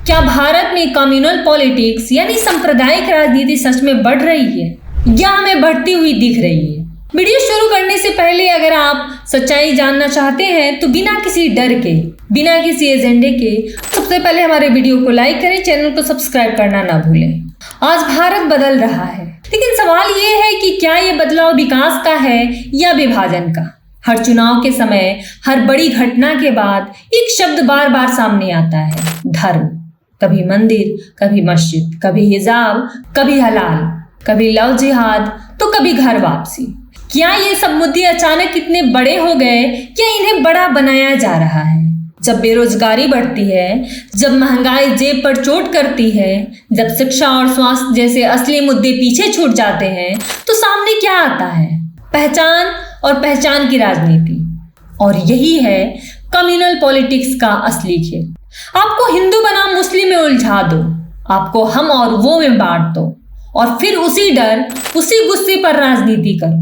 क्या भारत में communal politics यानी सांप्रदायिक राजनीति सच में बढ़ रही है या हमें बढ़ती हुई दिख रही है? वीडियो शुरू करने से पहले अगर आप सच्चाई जानना चाहते हैं तो बिना किसी डर के, बिना किसी एजेंडे के सबसे पहले हमारे वीडियो को लाइक करें, चैनल को सब्सक्राइब करना ना भूलें। आज भारत बदल रहा है, लेकिन सवाल ये है कि क्या ये बदलाव विकास का है या विभाजन का? हर चुनाव के समय, हर बड़ी घटना के बाद एक शब्द बार बार सामने आता है, धर्म। कभी मंदिर, कभी मस्जिद, कभी हिजाब, कभी हलाल, कभी लव जिहाद तो कभी घर वापसी। क्या ये सब मुद्दे अचानक इतने बड़े हो गए या इन्हें बड़ा बनाया जा रहा है? जब बेरोजगारी बढ़ती है, जब महंगाई जेब पर चोट करती है, जब शिक्षा और स्वास्थ्य जैसे असली मुद्दे पीछे छूट जाते हैं तो सामने क्या आता है? पहचान और पहचान की राजनीति। और यही है कम्युनल पॉलिटिक्स का असली खेल। आपको हिंदू बनाम मुस्लिम में उलझा दो, आपको हम और वो में बांट दो और फिर उसी डर, उसी गुस्से पर राजनीति करो।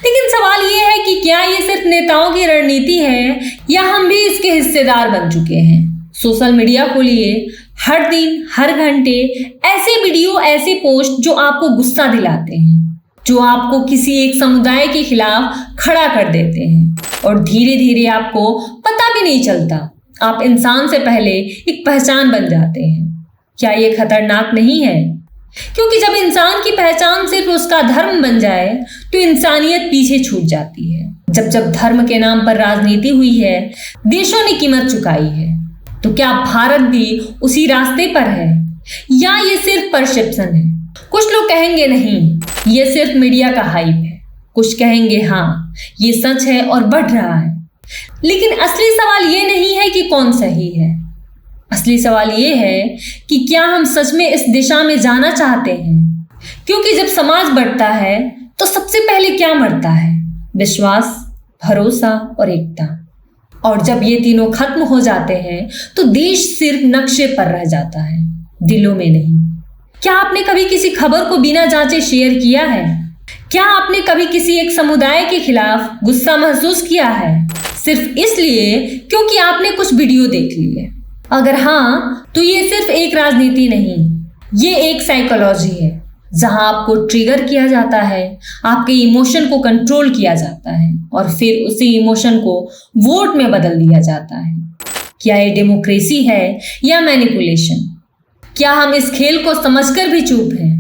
लेकिन सवाल ये है कि क्या ये सिर्फ नेताओं की रणनीति है या हम भी इसके हिस्सेदार बन चुके हैं? सोशल मीडिया खोलिए, हर दिन, हर घंटे ऐसे वीडियो, ऐसे पोस्ट जो आपको गुस्सा दिलाते हैं, जो आपको किसी एक समुदाय के खिलाफ खड़ा कर देते हैं और धीरे धीरे आपको पता भी नहीं चलता आप इंसान से पहले एक पहचान बन जाते हैं। क्या ये खतरनाक नहीं है? क्योंकि जब इंसान की पहचान सिर्फ उसका धर्म बन जाए तो इंसानियत पीछे छूट जाती है। जब जब धर्म के नाम पर राजनीति हुई है, देशों ने कीमत चुकाई है। तो क्या भारत भी उसी रास्ते पर है या ये सिर्फ परसेप्शन है? कुछ लोग कहेंगे नहीं, ये सिर्फ मीडिया का हाइप है। कुछ कहेंगे हाँ, ये सच है और बढ़ रहा है। लेकिन असली सवाल ये नहीं है कि कौन सही है। असली सवाल ये है कि क्या हम सच में इस दिशा में जाना चाहते हैं? क्योंकि जब समाज बढ़ता है तो सबसे पहले क्या मरता है? विश्वास, भरोसा और एकता। और जब ये तीनों खत्म हो जाते हैं तो देश सिर्फ नक्शे पर रह जाता है, दिलों में नहीं। क्या आपने कभी किसी खबर को बिना जांचे शेयर किया है? क्या आपने कभी किसी एक समुदाय के खिलाफ गुस्सा महसूस किया है सिर्फ इसलिए क्योंकि आपने कुछ वीडियो देख ली है? अगर हाँ, तो ये सिर्फ एक राजनीति नहीं, ये एक साइकोलॉजी है जहां आपको ट्रिगर किया जाता है, आपके इमोशन को कंट्रोल किया जाता है और फिर उसी इमोशन को वोट में बदल दिया जाता है। क्या ये डेमोक्रेसी है या मैनिपुलेशन? क्या हम इस खेल को समझकर भी चुप हैं?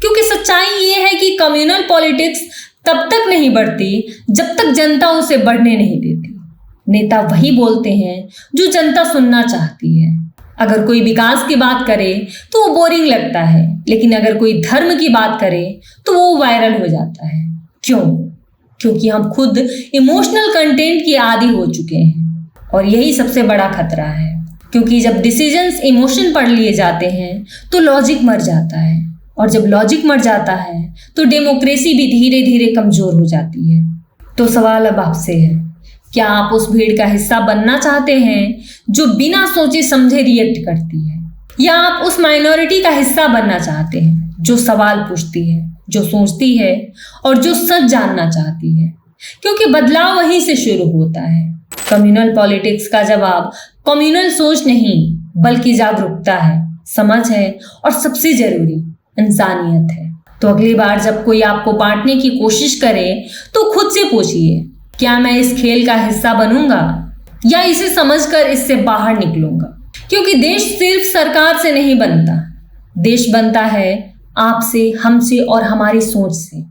क्योंकि सच्चाई ये है कि कम्युनल पॉलिटिक्स तब तक नहीं बढ़ती जब तक जनता उसे बढ़ने नहीं देती। नेता वही बोलते हैं जो जनता सुनना चाहती है। अगर कोई विकास की बात करे तो वो बोरिंग लगता है, लेकिन अगर कोई धर्म की बात करे तो वो वायरल हो जाता है। क्यों? क्योंकि हम खुद इमोशनल कंटेंट की आदी हो चुके हैं और यही सबसे बड़ा खतरा है। क्योंकि जब डिसीजंस इमोशन पर लिए जाते हैं तो लॉजिक मर जाता है और जब लॉजिक मर जाता है तो डेमोक्रेसी भी धीरे धीरे कमजोर हो जाती है। तो सवाल अब आपसे है, क्या आप उस भीड़ का हिस्सा बनना चाहते हैं जो बिना सोचे समझे रिएक्ट करती है, या आप उस माइनॉरिटी का हिस्सा बनना चाहते हैं जो सवाल पूछती है, जो सोचती है और जो सच जानना चाहती है? क्योंकि बदलाव वहीं से शुरू होता है। कम्युनल पॉलिटिक्स का जवाब कम्युनल सोच नहीं बल्कि जागरूकता है, समझ है और सबसे जरूरी इंसानियत है। तो अगली बार जब कोई आपको बांटने की कोशिश करे तो खुद से पूछिए, क्या मैं इस खेल का हिस्सा बनूंगा या इसे समझकर इससे बाहर निकलूंगा? क्योंकि देश सिर्फ सरकार से नहीं बनता, देश बनता है आपसे, हमसे और हमारी सोच से।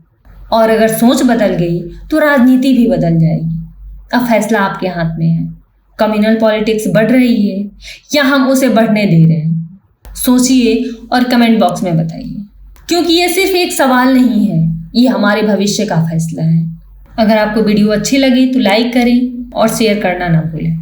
और अगर सोच बदल गई तो राजनीति भी बदल जाएगी। अब फैसला आपके हाथ में है। कम्युनल पॉलिटिक्स बढ़ रही है या हम उसे बढ़ने दे रहे हैं? सोचिए और कमेंट बॉक्स में बताइए, क्योंकि ये सिर्फ एक सवाल नहीं है, ये हमारे भविष्य का फैसला है। अगर आपको वीडियो अच्छी लगी तो लाइक करें और शेयर करना ना भूलें।